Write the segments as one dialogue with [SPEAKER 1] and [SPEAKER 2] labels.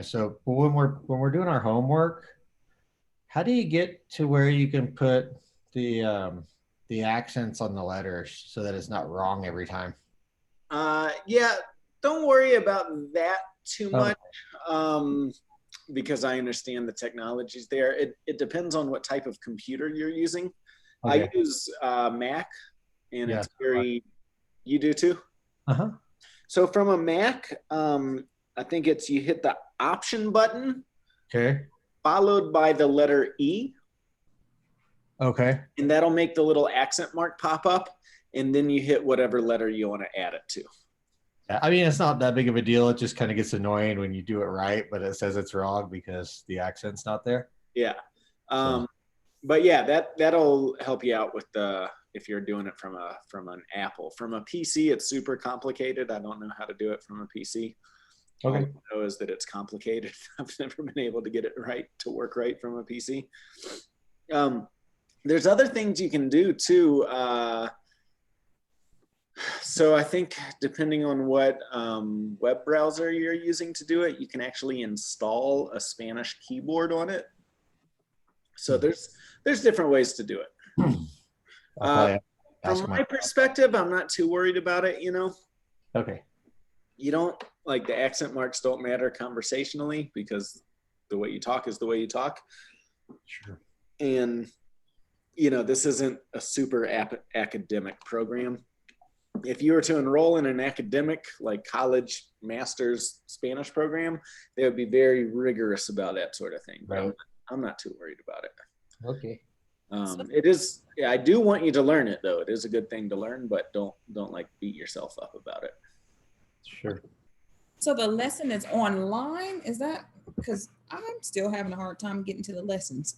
[SPEAKER 1] Spanish. So when we're doing our homework, how do you get to where you can put the um, the accents on the letters so that it's not wrong every time?
[SPEAKER 2] Yeah, don't worry about that too
[SPEAKER 1] Oh,
[SPEAKER 2] much. Um, because I understand the technologies there. It depends on what type of computer you're using. I
[SPEAKER 1] okay.
[SPEAKER 2] use Mac, and
[SPEAKER 1] Yeah.
[SPEAKER 2] it's very. You do too.
[SPEAKER 1] Uh-huh.
[SPEAKER 2] So from a Mac, I think it's you hit the Option button
[SPEAKER 1] Okay.
[SPEAKER 2] followed by the letter E,
[SPEAKER 1] Okay.
[SPEAKER 2] and that'll make the little accent mark pop up, and then you hit whatever letter you want to add it to.
[SPEAKER 1] Yeah, I mean, it's not that big of a deal. It just kind of gets annoying when you do it right, but it says it's wrong because the accent's not there.
[SPEAKER 2] Yeah.
[SPEAKER 1] So,
[SPEAKER 2] Um, but yeah, that'll help you out with the if you're doing it from an Apple. From a PC, it's super complicated. I don't know how to do it from a PC. All
[SPEAKER 1] okay.
[SPEAKER 2] I know is that it's complicated. I've never been able to get it right to work right from a PC. Um, there's other things you can do too. So I think depending on what web browser you're using to do it, you can actually install a Spanish keyboard on it. So there's different ways to do it.
[SPEAKER 1] I'll
[SPEAKER 2] Uh,
[SPEAKER 1] probably
[SPEAKER 2] from
[SPEAKER 1] ask my.
[SPEAKER 2] my perspective, I'm not too worried about it.
[SPEAKER 1] Okay.
[SPEAKER 2] You don't like the accent marks don't matter conversationally because the way you talk is the way you talk.
[SPEAKER 1] Sure.
[SPEAKER 2] And this isn't a super academic program. If you were to enroll in an academic like college master's Spanish program, they would be very rigorous about that sort of thing. But
[SPEAKER 1] Right.
[SPEAKER 2] I'm not too worried about it.
[SPEAKER 1] Okay.
[SPEAKER 2] It is. Yeah, I do want you to learn it though. It is a good thing to learn, but don't like beat yourself up about it.
[SPEAKER 1] Sure.
[SPEAKER 3] So the lesson is online? Is that because I'm still having a hard time getting to the lessons?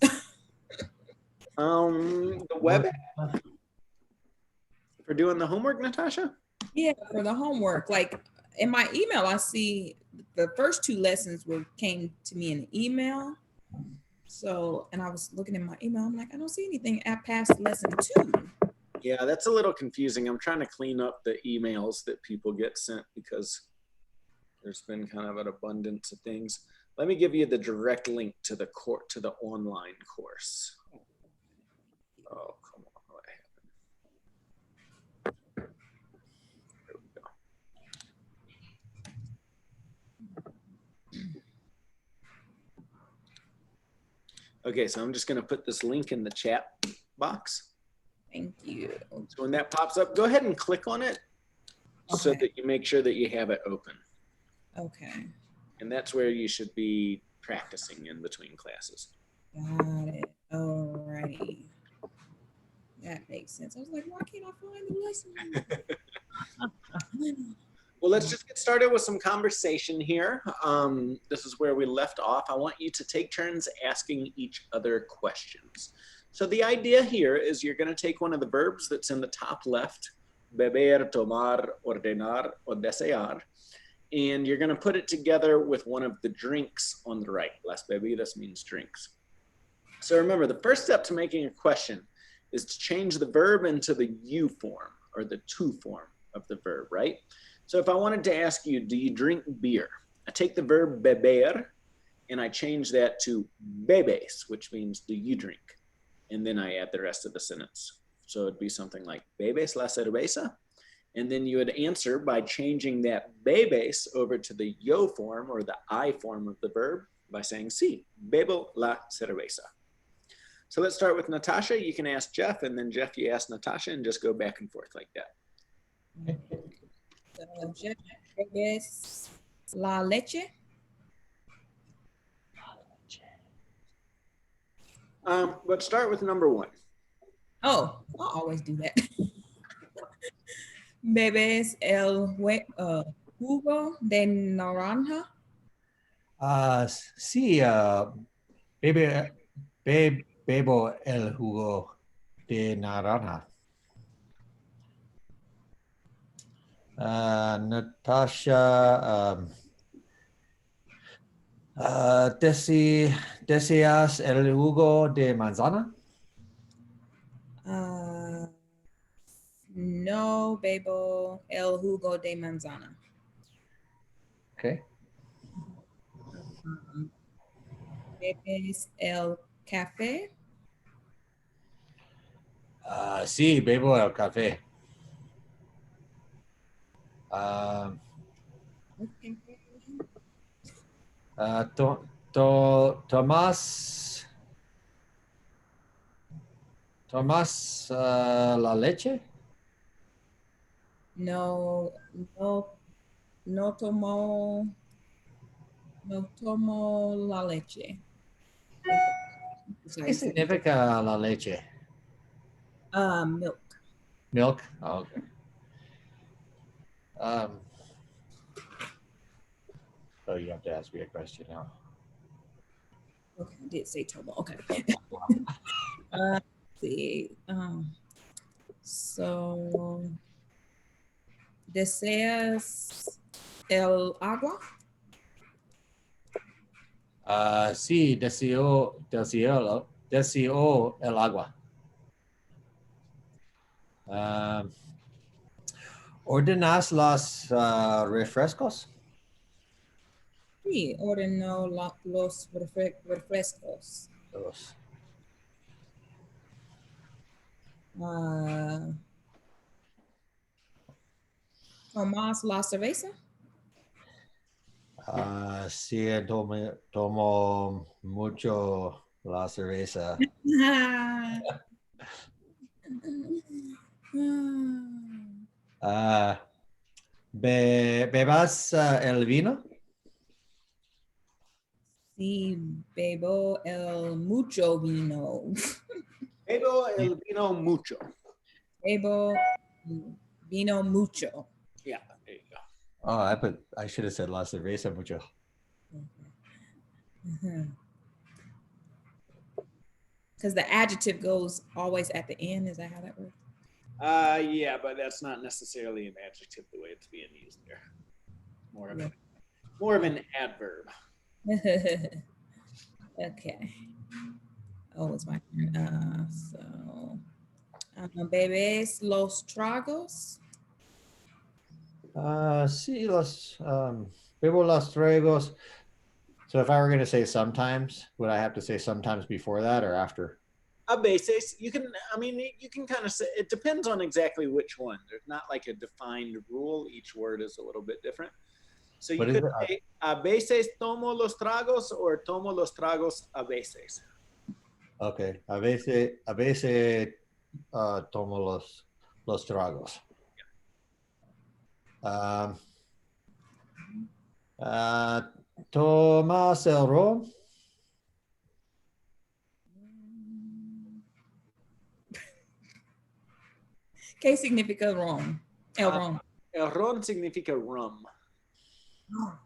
[SPEAKER 2] The web for doing the homework, Natasha?
[SPEAKER 3] Yeah, for the homework. Like in my email, I see the first two lessons came to me in an email. So, and I was looking in my email. I'm like, I don't see anything at past lesson 2.
[SPEAKER 2] Yeah, that's a little confusing. I'm trying to clean up the emails that people get sent because there's been kind of an abundance of things. Let me give you the direct link to the online course. Oh, come on. What happened? There we go. Okay, so I'm just going to put this link in the chat box.
[SPEAKER 3] Thank you.
[SPEAKER 2] So when that pops up, go ahead and click on it so
[SPEAKER 3] Okay.
[SPEAKER 2] that you make sure that you have it open.
[SPEAKER 3] Okay.
[SPEAKER 2] And that's where you should be practicing in between classes.
[SPEAKER 3] Got it. Alrighty. That makes sense. I was like, why can't I find the lesson?
[SPEAKER 2] Well, let's just get started with some conversation here. This is where we left off. I want you to take turns asking each other questions. So the idea here is you're going to take one of the verbs that's in the top left, beber, tomar, ordenar, o desear, and you're going to put it together with one of the drinks on the right. Las bebidas means drinks. So remember, the first step to making a question is to change the verb into the you form or the to form of the verb, right? So if I wanted to ask you, do you drink beer? I take the verb beber and I change that to bebes, which means do you drink? And then I add the rest of the sentence. So it'd be something like bebes la cerveza. And then you would answer by changing that bebes over to the yo form or the I form of the verb by saying sí, bebo la cerveza. So let's start with Natasha. You can ask Jeff, and then Jeff, you ask Natasha, and just go back and forth like that.
[SPEAKER 3] Jeff, bebes la leche.
[SPEAKER 2] Let's start with number 1.
[SPEAKER 3] Oh, I always do that. Bebes jugo de naranja.
[SPEAKER 1] Sí, bebe, bebo el jugo de naranja. Natasha, ¿deseas el jugo de manzana?
[SPEAKER 3] No, bebo el jugo de manzana.
[SPEAKER 1] Okay.
[SPEAKER 3] ¿Bebes el café?
[SPEAKER 1] Sí, bebo el café.
[SPEAKER 3] Okay.
[SPEAKER 1] Tomás, Tomás la leche.
[SPEAKER 3] No, no, no tomo, no tomo la leche.
[SPEAKER 1] ¿Qué significa la leche?
[SPEAKER 3] Milk.
[SPEAKER 1] Milk. Oh, okay. Um, oh, you have to ask me a question now.
[SPEAKER 3] Okay, I did say tomo. Okay. Let's see. So, ¿deseas el agua?
[SPEAKER 1] Sí, deseo el agua. ¿Ordenas los refrescos?
[SPEAKER 3] Sí, ordeno los refrescos.
[SPEAKER 1] Los.
[SPEAKER 3] Uh, ¿Tomas la cerveza?
[SPEAKER 1] Sí, tomo mucho la cerveza. Uh, ¿Bebas el vino?
[SPEAKER 3] Sí, bebo el mucho vino.
[SPEAKER 2] Bebo el vino mucho.
[SPEAKER 3] Bebo vino mucho.
[SPEAKER 2] Yeah, there you go.
[SPEAKER 1] Oh, I should have said la cerveza mucho.
[SPEAKER 3] Because the adjective goes always at the end. Is that how that works?
[SPEAKER 2] Yeah, but that's not necessarily an adjective the way it's being used there. More of an adverb.
[SPEAKER 3] Okay. Oh, it's my turn. Bebes los tragos.
[SPEAKER 1] Sí, bebo los tragos. So if I were going to say sometimes, would I have to say sometimes before that or after?
[SPEAKER 2] A basis, you can kind of say it depends on exactly which one. There's not like a defined rule. Each word is a little bit different. So you could say a veces tomo los tragos or tomo los tragos a veces.
[SPEAKER 1] Okay, a veces tomo los tragos. ¿Tomas el ron?
[SPEAKER 3] ¿Qué significa ron? El ron.
[SPEAKER 2] El ron significa rum.
[SPEAKER 3] No.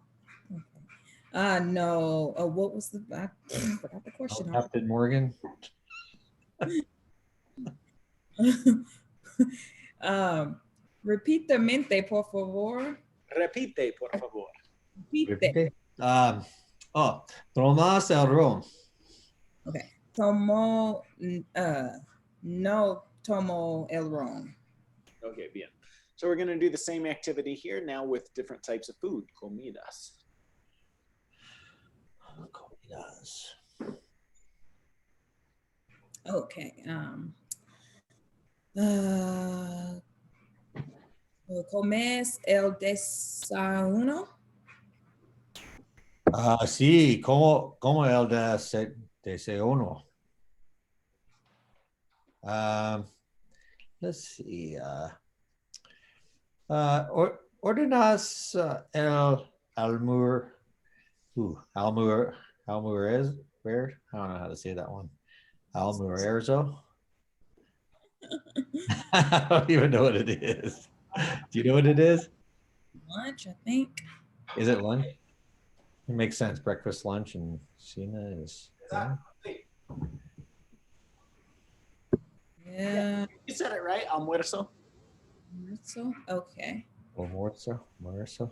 [SPEAKER 3] What was I forgot the question.
[SPEAKER 1] Captain Morgan.
[SPEAKER 3] Repítamente, por favor.
[SPEAKER 2] Repite, por favor.
[SPEAKER 3] Repite.
[SPEAKER 1] Tomas el ron.
[SPEAKER 3] Okay. No tomo el ron.
[SPEAKER 2] Okay, bien. So we're going to do the same activity here now with different types of food, comidas.
[SPEAKER 1] Comidas.
[SPEAKER 3] Okay. ¿Comes el desayuno?
[SPEAKER 1] Sí, como el desayuno. Let's see. Ordenas el almuerzo. Where? I don't know how to say that one. Almuerzo. I don't even know what it is. Do you know what it is?
[SPEAKER 3] Lunch, I think.
[SPEAKER 1] Is it lunch? It makes sense. Breakfast, lunch, and cena is.
[SPEAKER 3] Yeah.
[SPEAKER 2] You said it right, almuerzo.
[SPEAKER 3] Almuerzo? Okay.
[SPEAKER 1] Almuerzo.
[SPEAKER 2] Almuerzo.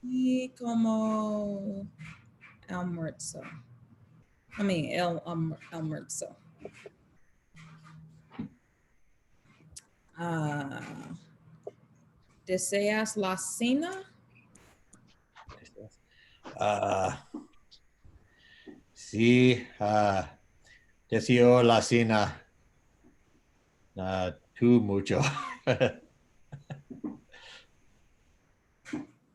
[SPEAKER 3] Y como almuerzo. I mean, almuerzo. ¿Deseas la cena?
[SPEAKER 1] Uh, sí, deseo la cena tú mucho.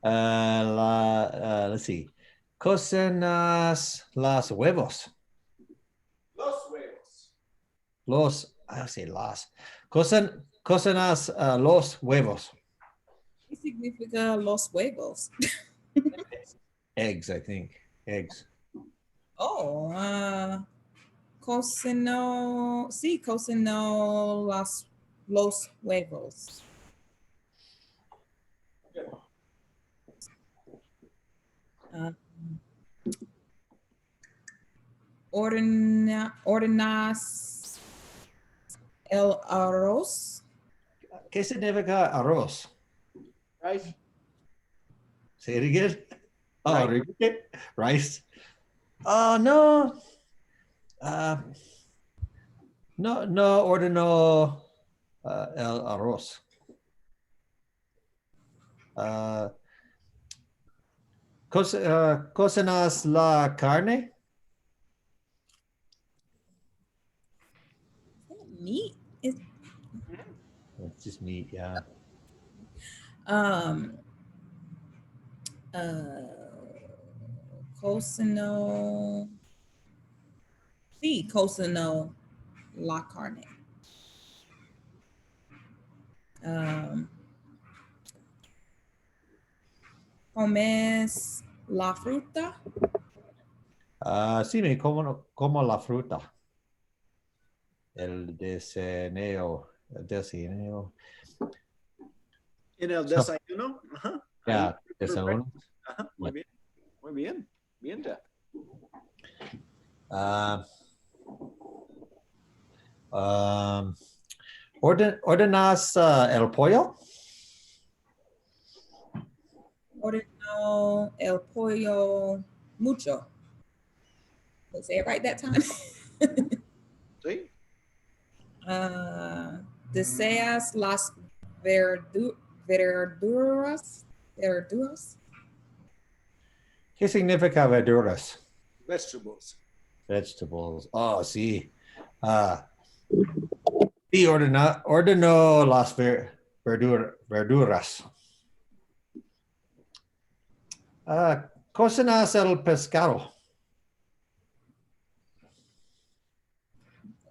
[SPEAKER 1] Let's see. Cocinas las huevos.
[SPEAKER 2] Los huevos.
[SPEAKER 1] I say las. Cocinas los huevos.
[SPEAKER 3] ¿Qué significa los huevos?
[SPEAKER 1] Eggs, I think. Eggs.
[SPEAKER 3] Oh, cocino, sí, cocino los huevos. Uh, ordenas el arroz.
[SPEAKER 1] ¿Qué significa arroz?
[SPEAKER 2] Rice.
[SPEAKER 1] Say it again. Oh,
[SPEAKER 2] Rice.
[SPEAKER 1] repeat it. Rice. Oh, no. No ordeno el arroz. Uh, cocinas la carne?
[SPEAKER 3] Meat is
[SPEAKER 1] It's just meat, yeah.
[SPEAKER 3] um cocino. Sí, cocino la carne. Um, comes la fruta.
[SPEAKER 1] Sí, como la fruta. El deseneo. El deseneo.
[SPEAKER 2] En el
[SPEAKER 1] So,
[SPEAKER 2] desayuno. Ajá.
[SPEAKER 1] yeah,
[SPEAKER 2] Ahí, for
[SPEAKER 1] desayuno.
[SPEAKER 2] breakfast. Ajá. Muy bien. Muy bien. Bien, Jeff.
[SPEAKER 1] Uh, um, ordenas el pollo?
[SPEAKER 3] Ordeno el pollo mucho. Did I say it right that time?
[SPEAKER 2] Sí.
[SPEAKER 3] Deseas las verduras. Verduras.
[SPEAKER 1] ¿Qué significa verduras?
[SPEAKER 2] Vegetables.
[SPEAKER 1] Vegetables. Oh, sí. Uh, sí, ordeno las verduras. Cocinas el pescado.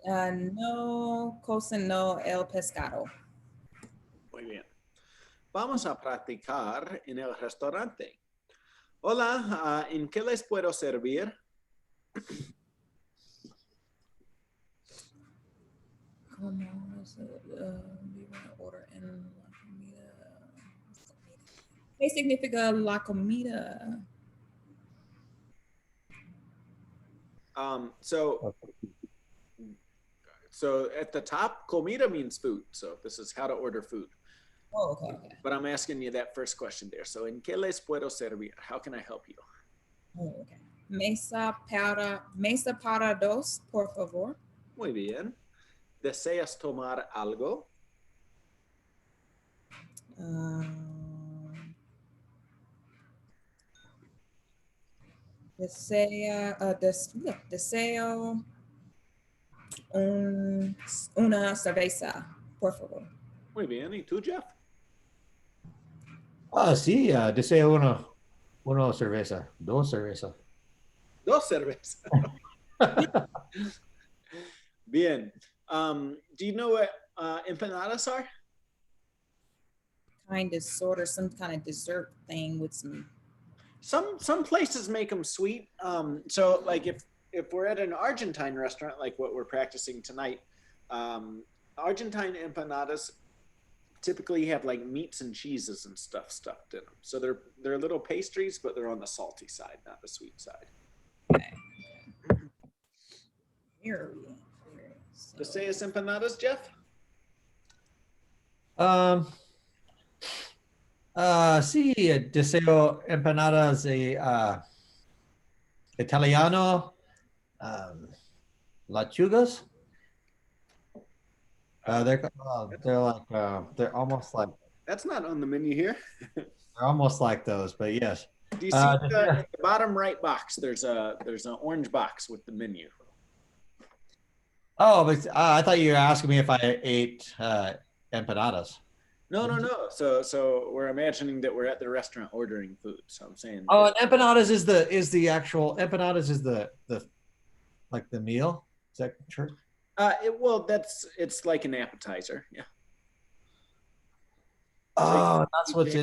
[SPEAKER 3] No cocino el pescado.
[SPEAKER 2] Muy bien. Vamos a practicar en el restaurante. Hola, ¿en qué les puedo servir?
[SPEAKER 3] ¿Cómo se order en la comida? ¿Qué significa la comida?
[SPEAKER 2] So at the top, comida means food. So this is how to order food.
[SPEAKER 3] Oh, okay, okay.
[SPEAKER 2] But I'm asking you that first question there. So, ¿en qué les puedo servir? How can I help you?
[SPEAKER 3] Oh, okay. Mesa para dos, por favor.
[SPEAKER 2] Muy bien. ¿Deseas tomar algo?
[SPEAKER 3] Deseo una cerveza, por favor.
[SPEAKER 2] Muy bien. ¿Y tú, Jeff?
[SPEAKER 1] Sí, deseo uno cerveza, dos cerveza.
[SPEAKER 2] Dos cervezas. Bien. Do you know what empanadas are?
[SPEAKER 3] Kind of, sort of, some kind of dessert thing with
[SPEAKER 2] Some places make them sweet. So like if we're at an Argentine restaurant, like what we're practicing tonight, Argentine empanadas typically have like meats and cheeses and stuff stuffed in them. So they're little pastries, but they're on the salty side, not the sweet side.
[SPEAKER 3] Okay.
[SPEAKER 2] So. Deseas empanadas, Jeff?
[SPEAKER 1] Sí, deseo empanadas italiano, lachugas. They're like they're almost like
[SPEAKER 2] that's not on the menu here.
[SPEAKER 1] they're almost like those, but yes.
[SPEAKER 2] Do you see
[SPEAKER 1] Uh,
[SPEAKER 2] in the bottom right box? There's an orange box with the menu.
[SPEAKER 1] oh, but I thought you were asking me if I ate empanadas.
[SPEAKER 2] No. So we're imagining that we're at the restaurant ordering food. So I'm saying,
[SPEAKER 1] Oh, and empanadas is the actual empanadas is the like the meal. Is that true?
[SPEAKER 2] well, it's like an appetizer. Yeah. So
[SPEAKER 1] Oh, that's what's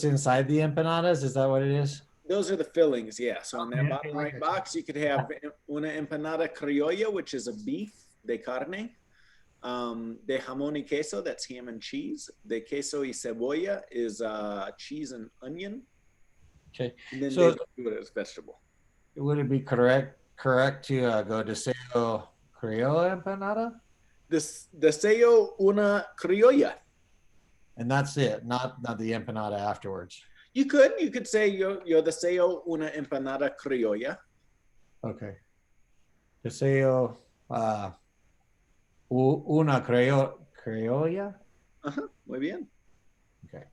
[SPEAKER 1] inside the empanadas. Is that what it is?
[SPEAKER 2] those are the fillings. Yeah. So in that
[SPEAKER 1] Okay,
[SPEAKER 2] bottom
[SPEAKER 1] I
[SPEAKER 2] right
[SPEAKER 1] got you.
[SPEAKER 2] box, you could have una empanada criolla, which is a beef de carne. De jamón y queso, that's ham and cheese. De queso y cebolla is cheese and onion.
[SPEAKER 1] Okay,
[SPEAKER 2] And then
[SPEAKER 1] so
[SPEAKER 2] de verdura is vegetable.
[SPEAKER 1] would it be correct to go deseo criolla empanada?
[SPEAKER 2] This deseo una criolla.
[SPEAKER 1] And that's it, not the empanada afterwards.
[SPEAKER 2] You could say yo deseo una empanada criolla.
[SPEAKER 1] Okay, deseo una criolla.
[SPEAKER 2] Muy bien.
[SPEAKER 1] Okay.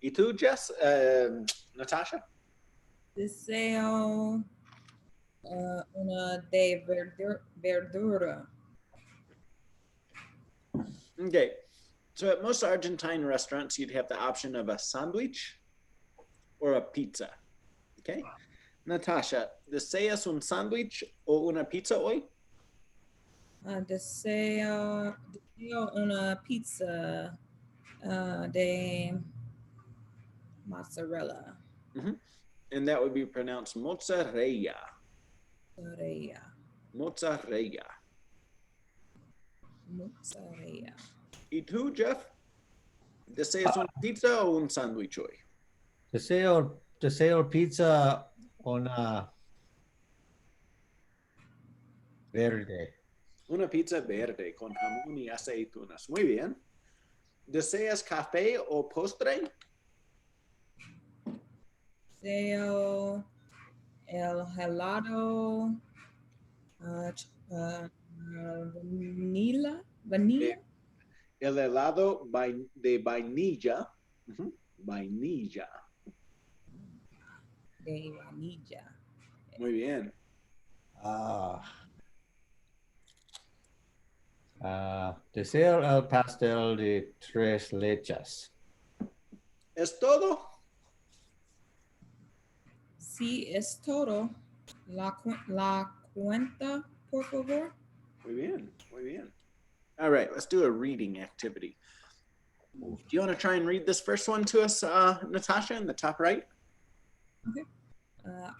[SPEAKER 2] ¿Y tú, Jess? Natasha?
[SPEAKER 3] Deseo una de verdura.
[SPEAKER 2] Okay. So at most Argentine restaurants, you'd have the option of a sandwich or a pizza. Okay. Natasha, ¿deseas un sándwich o una pizza hoy?
[SPEAKER 3] Deseo una pizza de mozzarella.
[SPEAKER 2] And that would be pronounced mozzarella.
[SPEAKER 3] Mozzarella.
[SPEAKER 2] Mozzarella.
[SPEAKER 3] Mozzarella.
[SPEAKER 2] ¿Y tú, Jeff? ¿Deseas una pizza o un sándwich hoy?
[SPEAKER 1] Deseo pizza una verde.
[SPEAKER 2] Una pizza verde con jamón y aceitunas. Muy bien. ¿Deseas café o postre?
[SPEAKER 3] Deseo el helado vanilla.
[SPEAKER 2] El helado de vainilla. Vainilla.
[SPEAKER 3] De vanilla.
[SPEAKER 2] Muy bien.
[SPEAKER 1] Deseo el pastel de tres leches.
[SPEAKER 2] ¿Es todo?
[SPEAKER 3] Sí, es todo. La cuenta, por favor.
[SPEAKER 2] Muy bien. Muy bien. All right, let's do a reading activity. Do you want to try and read this first one to us, Natasha, in the top right?
[SPEAKER 3] Okay.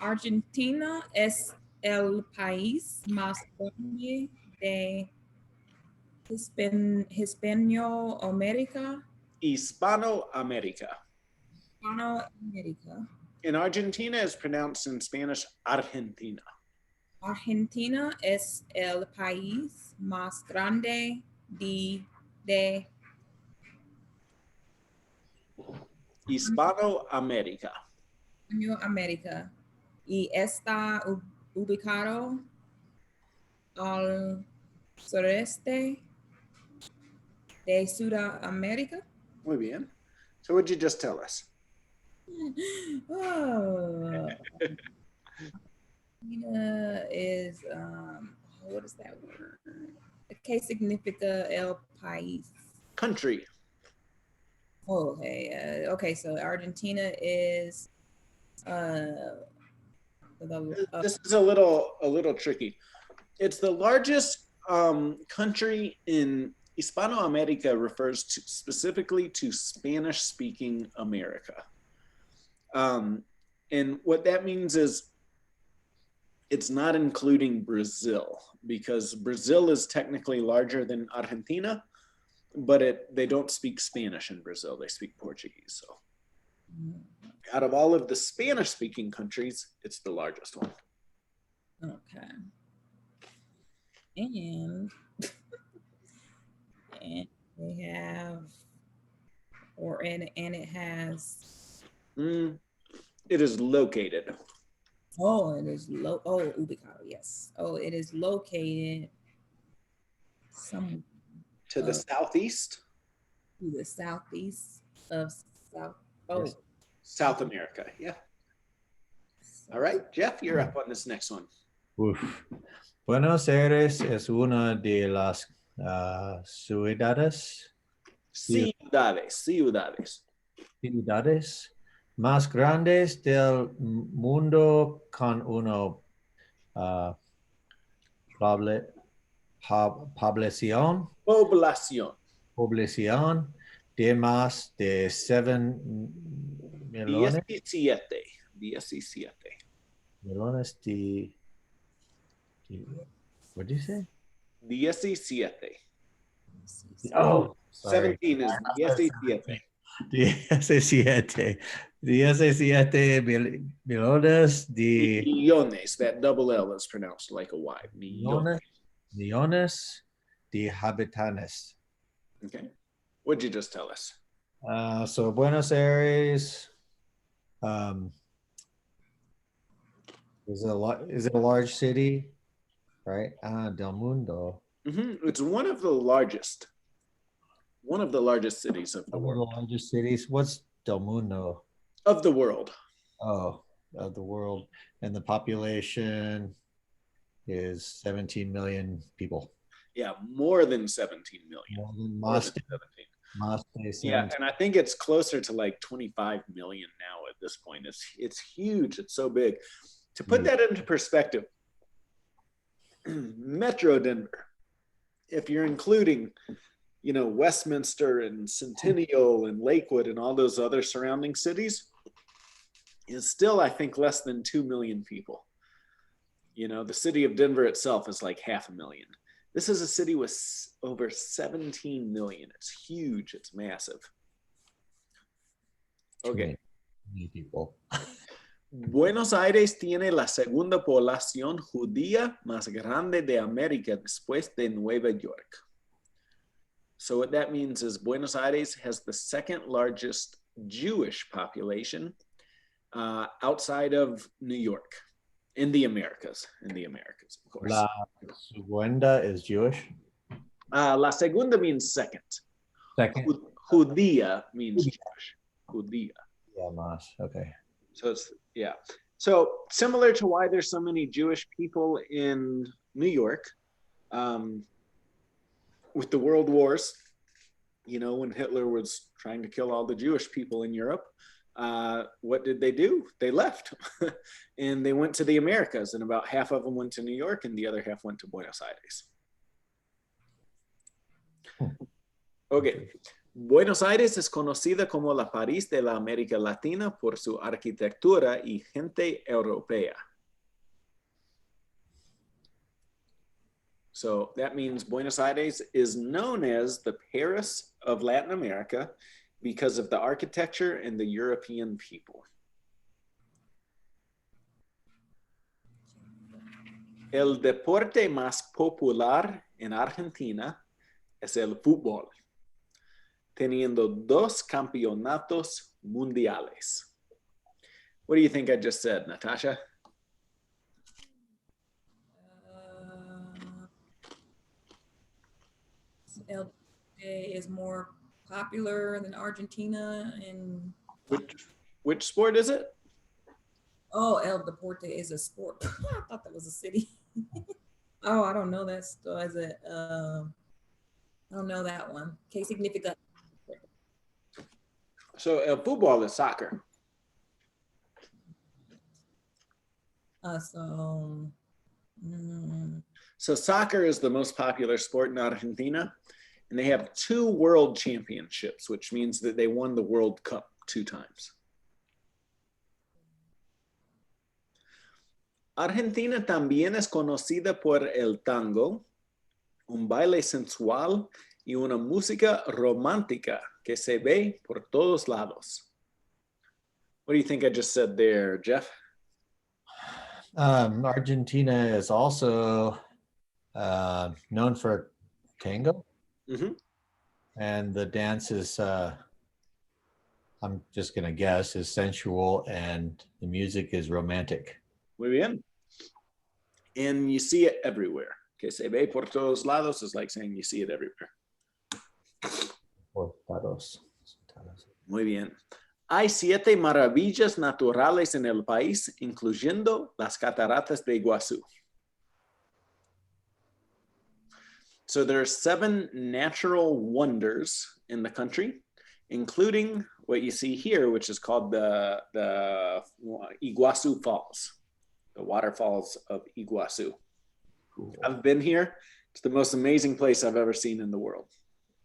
[SPEAKER 3] Argentina es el país más grande de Hispanoamérica.
[SPEAKER 2] Hispanoamerica.
[SPEAKER 3] Hispanoamérica.
[SPEAKER 2] In Argentina is pronounced in Spanish Argentina.
[SPEAKER 3] Argentina es el país más grande de
[SPEAKER 2] Hispanoamerica.
[SPEAKER 3] América y está ubicado al sureste de Sudamérica.
[SPEAKER 2] Muy bien. So what'd you just tell us?
[SPEAKER 3] Oh, is what is that word? ¿Qué significa el país?
[SPEAKER 2] Country.
[SPEAKER 3] Oh, okay. Okay, so Argentina is
[SPEAKER 2] This is a little tricky. It's the largest country in Hispanoamerica, refers to specifically to Spanish-speaking America. And what that means is it's not including Brazil, because Brazil is technically larger than Argentina, but they don't speak Spanish in Brazil. They speak Portuguese. So out of all of the Spanish-speaking countries, it's the largest one.
[SPEAKER 3] Okay. And we have, and it has.
[SPEAKER 2] It is located.
[SPEAKER 3] Oh, it is ubicado, yes. Oh, it is located some
[SPEAKER 2] to the southeast.
[SPEAKER 3] To the southeast of
[SPEAKER 2] South America, yeah. All right, Jeff, you're up on this next one.
[SPEAKER 1] Uf. Buenos Aires es una de las ciudades,
[SPEAKER 2] Ciudades.
[SPEAKER 1] ciudades más grandes del mundo con una uh, poble- población,
[SPEAKER 2] Población.
[SPEAKER 1] población de más de 7 millones,
[SPEAKER 2] 17. 17.
[SPEAKER 1] millones what did you say?
[SPEAKER 2] 17.
[SPEAKER 1] Oh, sorry.
[SPEAKER 2] 17 is 17.
[SPEAKER 1] 17. 17 millones de
[SPEAKER 2] Millones. That double L is pronounced like a Y. Millones.
[SPEAKER 1] millones de habitantes.
[SPEAKER 2] Okay. What'd you just tell us?
[SPEAKER 1] So Buenos Aires um, is it a large city, right? Del mundo.
[SPEAKER 2] It's one of the largest cities of the
[SPEAKER 1] One of the
[SPEAKER 2] world.
[SPEAKER 1] largest cities. What's del mundo?
[SPEAKER 2] Of the world.
[SPEAKER 1] Oh, of the world. And the population is 17 million people.
[SPEAKER 2] Yeah, more than 17 million.
[SPEAKER 1] More than
[SPEAKER 2] More than 17.
[SPEAKER 1] Must say
[SPEAKER 2] Yeah,
[SPEAKER 1] 17.
[SPEAKER 2] and I think it's closer to like 25 million now at this point. It's huge. It's so big. To put that into perspective, Metro Denver, if you're including, Westminster and Centennial and Lakewood and all those other surrounding cities, is still, I think, less than 2 million people. The city of Denver itself is like 500,000. This is a city with over 17 million. It's huge. It's massive. Okay.
[SPEAKER 1] Many people.
[SPEAKER 2] Buenos Aires tiene la segunda población judía más grande de América después de Nueva York. So what that means is Buenos Aires has the second largest Jewish population outside of New York, in the Americas, of course.
[SPEAKER 1] La segunda is Jewish.
[SPEAKER 2] La segunda means second.
[SPEAKER 1] Second.
[SPEAKER 2] Judía means Jewish. Judía.
[SPEAKER 1] Yeah, mas. Okay.
[SPEAKER 2] So it's, yeah. So similar to why there's so many Jewish people in New York, with the world wars, when Hitler was trying to kill all the Jewish people in Europe, what did they do? They left and they went to the Americas, and about half of them went to New York and the other half went to Buenos Aires. Okay. Buenos Aires es conocida como la París de la América Latina por su arquitectura y gente europea. So that means Buenos Aires is known as the Paris of Latin America because of the architecture and the European people. El deporte más popular en Argentina es el fútbol, teniendo 2 campeonatos mundiales. What do you think I just said, Natasha?
[SPEAKER 3] El is more popular than Argentina and
[SPEAKER 2] Which sport is it?
[SPEAKER 3] oh, El Deporte is a sport. I thought that was a city. Oh, I don't know that. So is it? I don't know that one. ¿Qué significa?
[SPEAKER 2] So el fútbol is soccer. So soccer is the most popular sport in Argentina, and they have 2 world championships, which means that they won the World Cup 2 times. Argentina también es conocida por el tango, un baile sensual y una música romántica que se ve por todos lados. What do you think I just said there, Jeff?
[SPEAKER 1] Argentina is also known for tango.
[SPEAKER 2] Mm-hmm.
[SPEAKER 1] And the dance is, I'm just going to guess, is sensual and the music is romantic.
[SPEAKER 2] Muy bien. And you see it everywhere. Que se ve por todos lados is like saying you see it everywhere.
[SPEAKER 1] Por todos.
[SPEAKER 2] Muy bien. Hay 7 maravillas naturales en el país, incluyendo las cataratas de Iguazú. So there are 7 natural wonders in the country, including what you see here, which is called the Iguazu Falls, the waterfalls of Iguazu. Cool. I've been here. It's the most amazing place I've ever seen in the world.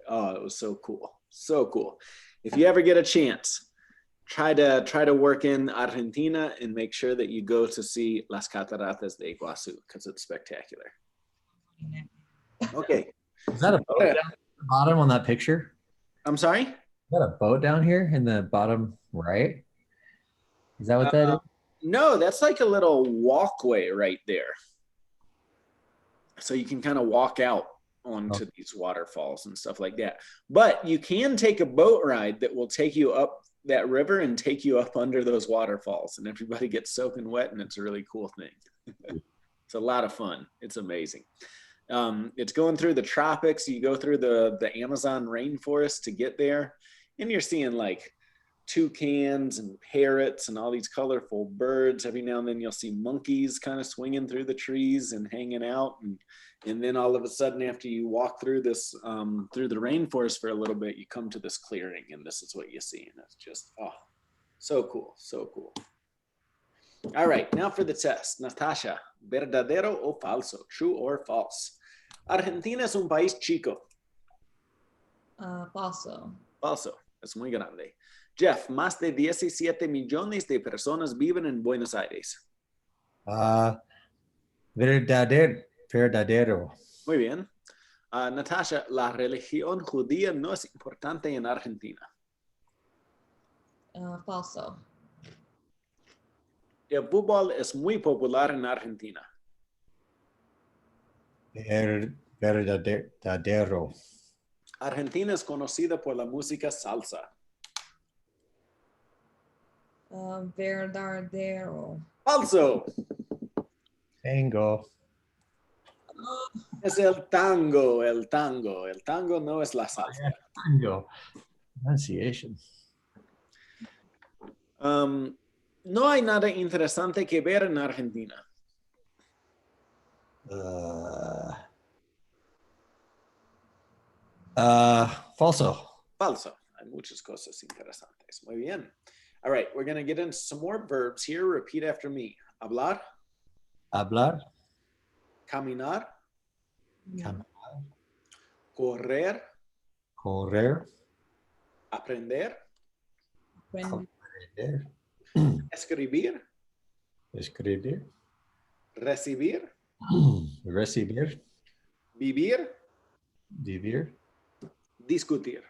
[SPEAKER 2] Oh, it was so cool. So cool. If you ever get a chance, try to work in Argentina and make sure that you go to see Las Cataratas de Iguazu because it's spectacular. Okay.
[SPEAKER 1] Is that a boat down at the bottom on that picture?
[SPEAKER 2] I'm sorry?
[SPEAKER 1] Is that a boat down here in the bottom right? Is that what that is?
[SPEAKER 2] No, that's like a little walkway right there. So you can kind of walk out onto these waterfalls and stuff like that. But you can take a boat ride that will take you up that river and take you up under those waterfalls. And everybody gets soaking wet, and it's a really cool thing. It's a lot of fun. It's amazing. It's going through the tropics. You go through the Amazon rainforest to get there, and you're seeing like toucans and parrots and all these colorful birds. Every now and then you'll see monkeys kind of swinging through the trees and hanging out, and then all of a sudden, after you walk through this through the rainforest for a little bit, you come to this clearing, and this is what you see, and it's just so cool, so cool. All right, now for the test. Natasha, ¿verdadero o falso? True or false? Argentina es un país chico.
[SPEAKER 3] Falso.
[SPEAKER 2] Falso, es muy grande. Jeff, más de 17 millones de personas viven en Buenos Aires.
[SPEAKER 1] Verdadero.
[SPEAKER 2] Muy bien. Natasha, la religión judía no es importante en Argentina.
[SPEAKER 3] Falso.
[SPEAKER 2] El fútbol es muy popular en Argentina.
[SPEAKER 1] Verdadero.
[SPEAKER 2] Argentina es conocida por la música salsa.
[SPEAKER 3] Verdadero.
[SPEAKER 2] Falso.
[SPEAKER 1] Tango.
[SPEAKER 2] Es el tango, el tango. El tango no es la salsa.
[SPEAKER 1] Tango. Pronunciation.
[SPEAKER 2] No hay nada interesante que ver en Argentina.
[SPEAKER 1] Falso.
[SPEAKER 2] Falso. Hay muchas cosas interesantes. Muy bien. All right, we're going to get into some more verbs here. Repeat after me. Hablar.
[SPEAKER 1] Hablar.
[SPEAKER 2] Caminar.
[SPEAKER 1] Caminar.
[SPEAKER 2] Correr.
[SPEAKER 1] Correr.
[SPEAKER 2] Aprender.
[SPEAKER 1] Aprender.
[SPEAKER 2] Escribir.
[SPEAKER 1] Escribir.
[SPEAKER 2] Recibir.
[SPEAKER 1] Recibir.
[SPEAKER 2] Vivir.
[SPEAKER 1] Vivir.
[SPEAKER 2] Discutir.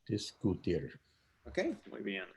[SPEAKER 1] Discutir.
[SPEAKER 2] Ok, muy bien.